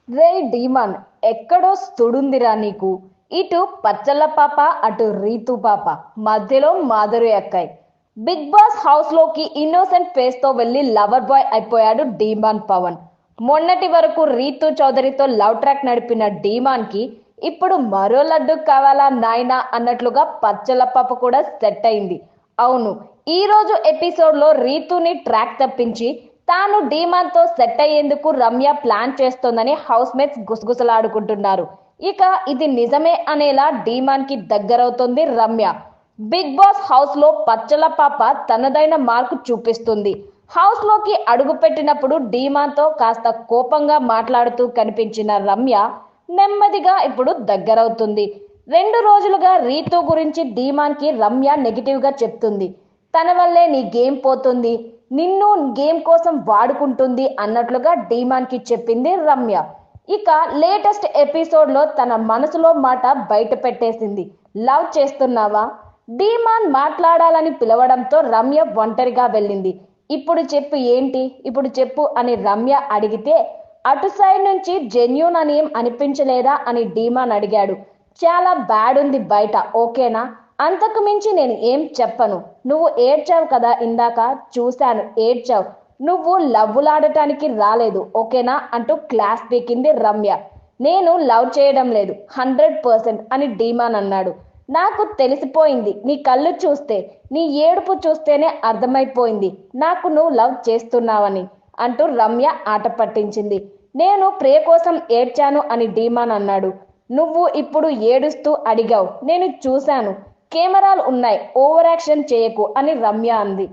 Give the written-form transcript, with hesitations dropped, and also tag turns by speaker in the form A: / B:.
A: రేయ్ డీమాన్, ఎక్కడో స్తుడుందిరా నీకు. ఇటు పచ్చళ్ళ పాప, అటు రీతు పాప, మధ్యలో మాధురి అక్కాయ్. బిగ్ బాస్ హౌస్ లోకి ఇన్నోసెంట్ ఫేస్ తో వెళ్లి లవర్ బాయ్ అయిపోయాడు డీమాన్ పవన్. మొన్నటి వరకు రీతు చౌదరితో లవ్ ట్రాక్ నడిపిన డీమాన్ కి ఇప్పుడు మరో లడ్డు కావాలా నాయనా అన్నట్లుగా పచ్చళ్ళ పాప కూడా సెట్ అయింది. అవును, ఈ రోజు ఎపిసోడ్ లో రీతుని ట్రాక్ తప్పించి తాను డీమాన్ తో సెట్ అయ్యేందుకు రమ్య ప్లాన్ చేస్తోందని హౌస్ మేట్స్ గుసగుసలాడుకుంటున్నారు. ఇక ఇది నిజమే అనేలా డీమాన్ కి దగ్గరవుతోంది రమ్య. బిగ్ బాస్ హౌస్ లో పచ్చల పాప తనదైన మార్కు చూపిస్తుంది. హౌస్ లోకి అడుగు పెట్టినప్పుడు డీమాన్ తో కాస్త కోపంగా మాట్లాడుతూ కనిపించిన రమ్య నెమ్మదిగా ఇప్పుడు దగ్గరవుతుంది. 2 రోజులుగా రీతు గురించి డీమాన్ కి రమ్య నెగిటివ్ గా చెప్తుంది. తన వల్లే నీ గేమ్ పోతుంది, నిన్ను గేమ్ కోసం వాడుకుంటుంది అన్నట్లుగా డీమాన్ కి చెప్పింది రమ్య. ఇక లేటెస్ట్ ఎపిసోడ్ లో తన మనసులో మాట బయట పెట్టేసింది. లవ్ చేస్తున్నావా? డీమాన్ మాట్లాడాలని పిలవడంతో రమ్య ఒంటరిగా వెళ్ళింది. ఇప్పుడు చెప్పు ఏంటి, ఇప్పుడు చెప్పు అని రమ్య అడిగితే అటు సైడ్ నుంచి జెన్యూన్ అని ఏం అనిపించలేదా అని డీమాన్ అడిగాడు. చాలా బ్యాడ్ ఉంది బయట, ఓకేనా? అంతకు మించి నేను ఏం చెప్పను. నువ్వు ఏడ్చావు కదా ఇందాక, చూశాను ఏడ్చావు. నువ్వు లవ్వులాడటానికి రాలేదు, ఓకేనా అంటూ క్లాస్ పీకింది రమ్య. నేను లవ్ చేయడం లేదు 100% అని డీమాన్ అన్నాడు. నాకు తెలిసిపోయింది, నీ కళ్ళు చూస్తే, నీ ఏడుపు చూస్తేనే అర్థమైపోయింది నాకు నువ్వు లవ్ చేస్తున్నావని అంటూ రమ్య ఆట పట్టించింది. నేను ప్రియ కోసం ఏడ్చాను అని డీమాన్ అన్నాడు. నువ్వు ఇప్పుడు ఏడుస్తూ అడిగావు, నేను చూశాను, కెమెరాలు ఉన్నాయి, ఓవర్ యాక్షన్ చేయకు అని రమ్య అంది.